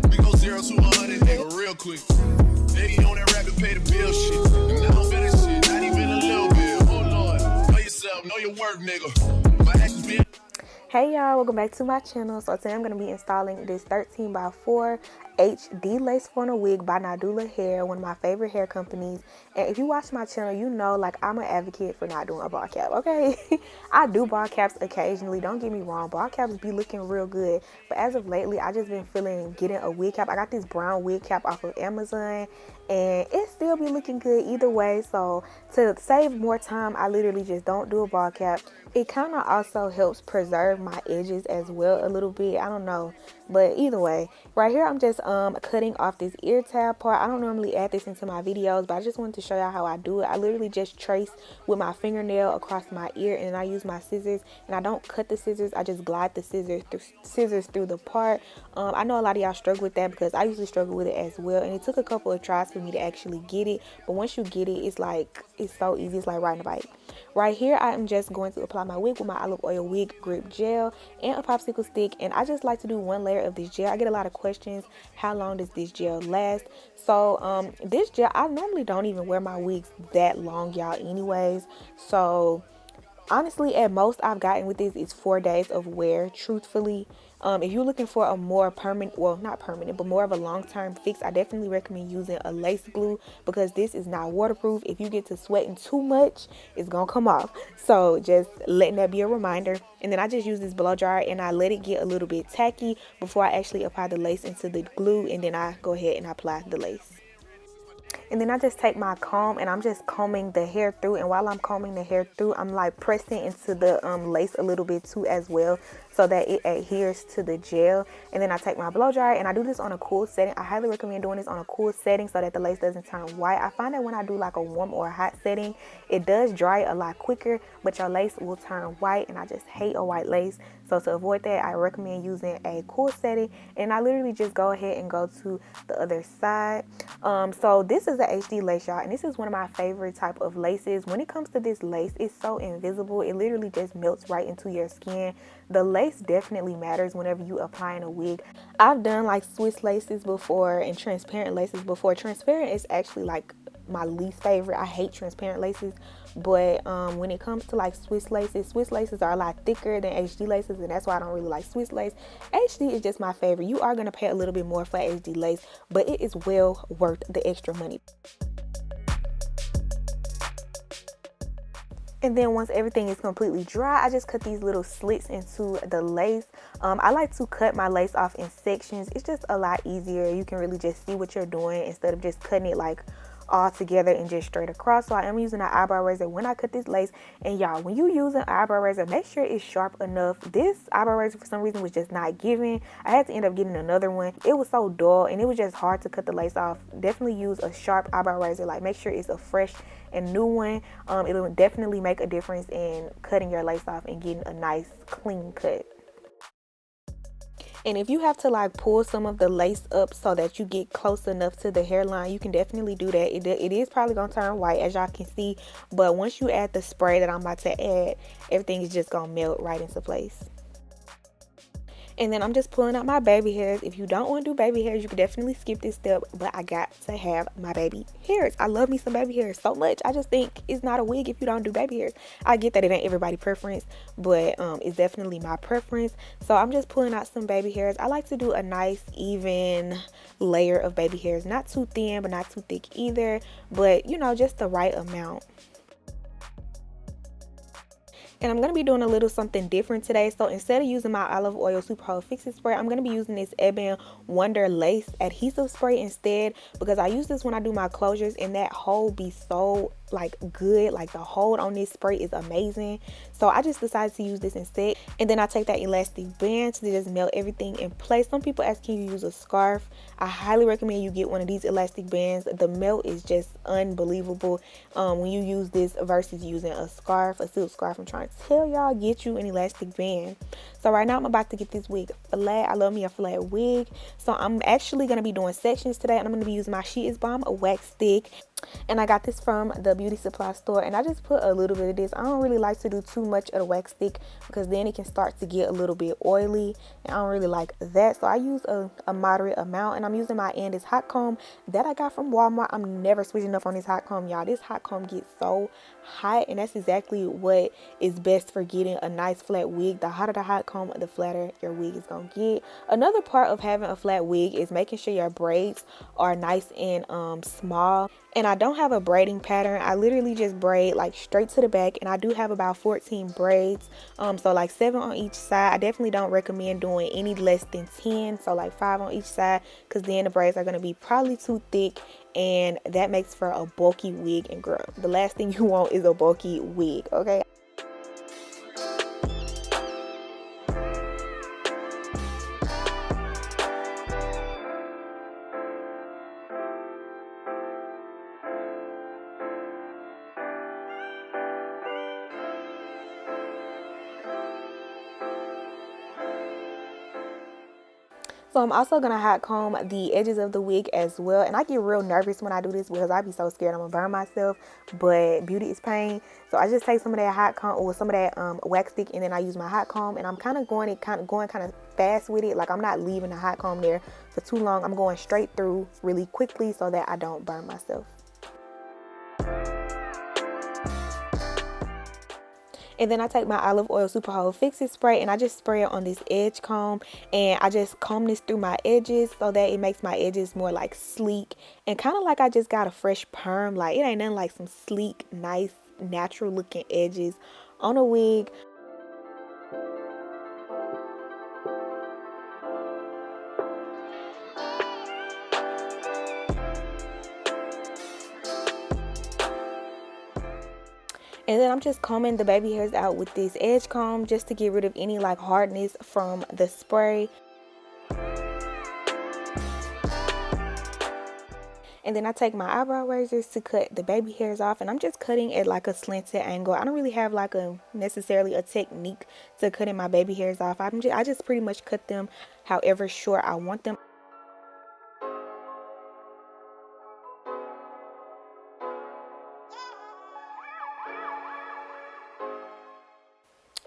We go 0 to 100, nigga, real quick. They on that rapid pay the bill shit. And I don't feel that shit, not even a little bit. Oh Lord, know yourself, know your work, nigga. My actions being. Hey y'all, welcome back to my channel. So today I'm going to be installing this 13x4 HD lace frontal wig by Nadula hair, one of my favorite hair companies. And if you watch my channel, you know like I'm an advocate for not doing a ball cap, okay? I do ball caps occasionally, don't get me wrong. Ball caps be looking real good, but as of lately I just been feeling getting a wig cap. I got this brown wig cap off of Amazon and it still be looking good either way. So to save more time, I literally just don't do a ball cap. It kind of also helps preserve my edges as well a little bit. I don't know, but either way, right here I'm just cutting off this ear tab part. I don't normally add this into my videos, but I just wanted to show y'all how I do it. I literally just trace with my fingernail across my ear, and then I use my scissors, and I don't cut the scissors. I just glide the scissors through the part. I know a lot of y'all struggle with that because I usually struggle with it as well, and it took a couple of tries for me to actually get it. But once you get it, it's so easy. It's like riding a bike. Right here, I am just going to apply my wig with my olive oil wig grip gel and a popsicle stick, and I just like to do one layer of this gel. I get a lot of questions, how long does this gel last? So this gel, I normally don't even wear my wigs that long, y'all, anyways. So honestly, at most I've gotten with this is 4 days of wear, truthfully. If you're looking for a more permanent, well, not permanent, but more of a long-term fix, I definitely recommend using a lace glue because this is not waterproof. If you get to sweating too much, it's gonna come off. So just letting that be a reminder. And then I just use this blow dryer and I let it get a little bit tacky before I actually apply the lace into the glue, and then I go ahead and apply the lace. And then I just take my comb and I'm just combing the hair through, and while I'm combing the hair through, I'm like pressing into the lace a little bit too as well, so that it adheres to the gel. And then I take my blow dryer and I do this on a cool setting. I highly recommend doing this on a cool setting so that the lace doesn't turn white. I find that when I do like a warm or a hot setting, it does dry a lot quicker, but your lace will turn white, and I just hate a white lace. So to avoid that, I recommend using a cool setting, and I literally just go ahead and go to the other side. So this is the HD lace, y'all, and this is one of my favorite type of laces. When it comes to this lace, it's so invisible. It literally just melts right into your skin. The lace definitely matters whenever you applying a wig. I've done like Swiss laces before and transparent laces before. Transparent is actually like my least favorite. I hate transparent laces, but when it comes to like Swiss laces are a lot thicker than HD laces, and that's why I don't really like Swiss lace. HD is just my favorite. You are going to pay a little bit more for HD lace, but it is well worth the extra money. And then once everything is completely dry, I just cut these little slits into the lace. I like to cut my lace off in sections. It's just a lot easier. You can really just see what you're doing instead of just cutting it like all together and just straight across. So I am using an eyebrow razor when I cut this lace. And y'all, when you use an eyebrow razor, make sure it's sharp enough. This eyebrow razor for some reason was just not giving. I had to end up getting another one. It was so dull and it was just hard to cut the lace off. Definitely use a sharp eyebrow razor. Like, make sure it's a fresh and new one. It'll definitely make a difference in cutting your lace off and getting a nice clean cut. And if you have to like pull some of the lace up so that you get close enough to the hairline, you can definitely do that. It is probably gonna turn white, as y'all can see, but once you add the spray that I'm about to add, everything is just gonna melt right into place. And then I'm just pulling out my baby hairs. If you don't want to do baby hairs, you can definitely skip this step, but I got to have my baby hairs. I love me some baby hairs so much. I just think it's not a wig if you don't do baby hairs. I get that it ain't everybody's preference, but it's definitely my preference. So I'm just pulling out some baby hairs. I like to do a nice even layer of baby hairs. Not too thin, but not too thick either, but you know, just the right amount. And I'm going to be doing a little something different today. So instead of using my olive oil super hold fixing spray, I'm going to be using this Ebin Wonder Lace Adhesive Spray instead, because I use this when I do my closures and that hold be so like good. Like the hold on this spray is amazing. So I just decided to use this instead. And then I take that elastic band to just melt everything in place. Some people ask, can you use a scarf? I highly recommend you get one of these elastic bands. The melt is just unbelievable when you use this versus using a scarf, a silk scarf. I'm trying to tell y'all, get you an elastic band. So right now I'm about to get this wig flat. I love me a flat wig. So I'm actually going to be doing sections today, and I'm going to be using my She Is Bomb, a wax stick. And I got this from the beauty supply store, and I just put a little bit of this. I don't really like to do too much of the wax stick because then it can start to get a little bit oily, and I don't really like that. So I use a moderate amount, and I'm using my Andis hot comb that I got from Walmart. I'm never switching up on this hot comb, y'all. This hot comb gets so hot, and that's exactly what is best for getting a nice flat wig. The hotter the hot comb, the flatter your wig is gonna get. Another part of having a flat wig is making sure your braids are nice and small. And I don't have a braiding pattern. I literally just braid like straight to the back, and I do have about 14 braids, so like 7 on each side. I definitely don't recommend doing any less than 10, so like 5 on each side, because then the braids are going to be probably too thick, and that makes for a bulky wig. And girl, the last thing you want is a bulky wig, okay? So I'm also going to hot comb the edges of the wig as well. And I get real nervous when I do this because I be so scared I'm going to burn myself. But beauty is pain. So I just take some of that hot comb or some of that wax stick, and then I use my hot comb. And I'm kind of going fast with it. Like, I'm not leaving the hot comb there for too long. I'm going straight through really quickly so that I don't burn myself. And then I take my olive oil super hold fix-it spray, and I just spray it on this edge comb, and I just comb this through my edges so that it makes my edges more like sleek and kind of like I just got a fresh perm. Like, it ain't nothing like some sleek, nice, natural looking edges on a wig. And then I'm just combing the baby hairs out with this edge comb just to get rid of any like hardness from the spray. And then I take my eyebrow razors to cut the baby hairs off, and I'm just cutting at like a slanted angle. I don't really have like necessarily a technique to cutting my baby hairs off. I just pretty much cut them however short I want them.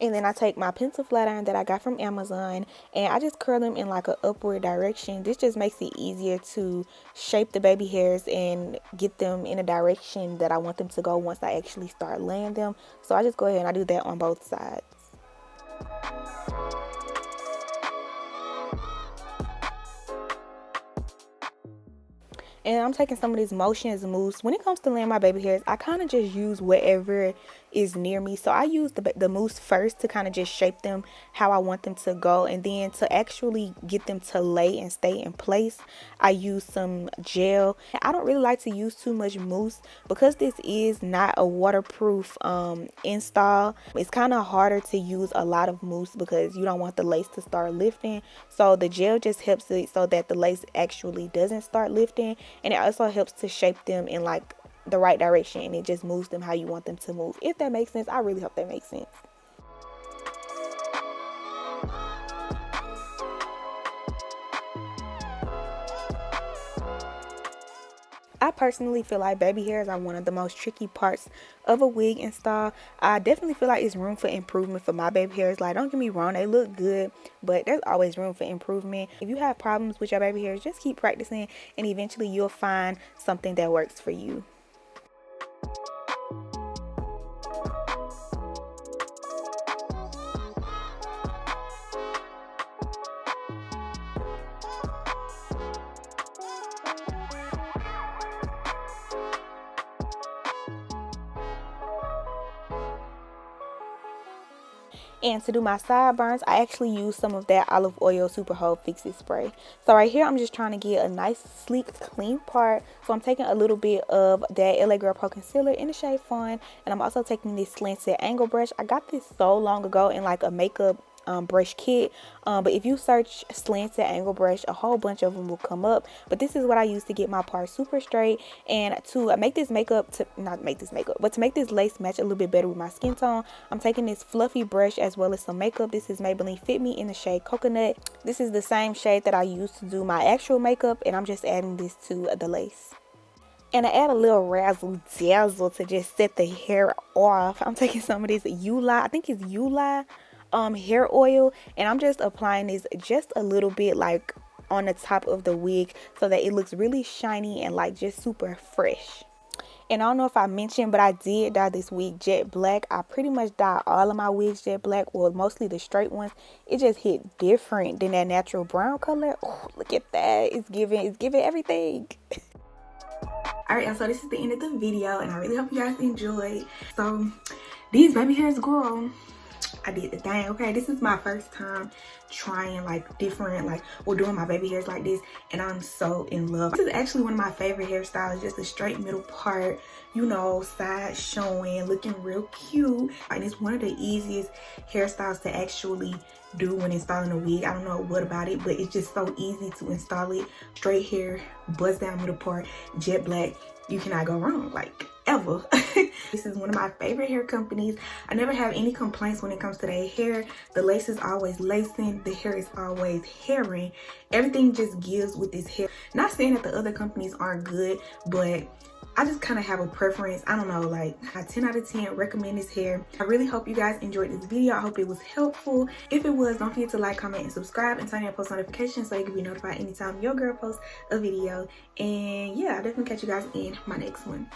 And then I take my pencil flat iron that I got from Amazon, and I just curl them in like an upward direction. This just makes it easier to shape the baby hairs and get them in a direction that I want them to go once I actually start laying them. So I just go ahead and I do that on both sides. And I'm taking some of this motions mousse. When it comes to laying my baby hairs, I kind of just use whatever is near me. So I use the mousse first to kind of just shape them how I want them to go. And then to actually get them to lay and stay in place, I use some gel. I don't really like to use too much mousse because this is not a waterproof install. It's kind of harder to use a lot of mousse because you don't want the lace to start lifting. So the gel just helps it so that the lace actually doesn't start lifting. And it also helps to shape them in like the right direction, and it just moves them how you want them to move. If that makes sense, I really hope that makes sense. I personally feel like baby hairs are one of the most tricky parts of a wig install. I definitely feel like it's room for improvement for my baby hairs. Like, don't get me wrong, they look good, but there's always room for improvement. If you have problems with your baby hairs, just keep practicing, and eventually you'll find something that works for you. And to do my sideburns, I actually use some of that olive oil super hold fix-it spray. So right here, I'm just trying to get a nice, sleek, clean part. So I'm taking a little bit of that LA Girl Pro Concealer in the shade Fawn. And I'm also taking this slanted angle brush. I got this so long ago in like a makeup brush kit, but if you search slanted angle brush, a whole bunch of them will come up. But this is what I use to get my part super straight, and to make this makeup, but to make this lace match a little bit better with my skin tone, I'm taking this fluffy brush as well as some makeup. This is Maybelline Fit Me in the shade Coconut. This is the same shade that I use to do my actual makeup, and I'm just adding this to the lace. And I add a little razzle dazzle to just set the hair off. I'm taking some of this I think it's hair oil, and I'm just applying this just a little bit like on the top of the wig so that it looks really shiny and like just super fresh. And I don't know if I mentioned, but I did dye this wig jet black. I pretty much dye all of my wigs jet black, well, mostly the straight ones. It just hit different than that natural brown color. Oh, look at that. It's giving everything. Alright, y'all, so this is the end of the video, and I really hope you guys enjoyed. So these baby hairs, girl, I did the thing. Okay, this is my first time trying like different, like, or doing my baby hairs like this, and I'm so in love. This is actually one of my favorite hairstyles, just a straight middle part, you know, side showing, looking real cute. And it's one of the easiest hairstyles to actually do when installing a wig. I don't know what about it, but it's just so easy to install it. Straight hair, bust down middle part, jet black. You cannot go wrong, like, ever. This is one of my favorite hair companies. I never have any complaints when it comes to their hair. The lace is always lacing, the hair is always hairing. Everything just gives with this hair. Not saying that the other companies aren't good, but I just kind of have a preference. I don't know, like a 10 out of 10 recommend this hair. I really hope you guys enjoyed this video. I hope it was helpful. If it was, don't forget to like, comment, and subscribe, and turn on post notifications so you can be notified anytime your girl posts a video. And yeah, I'll definitely catch you guys in my next one.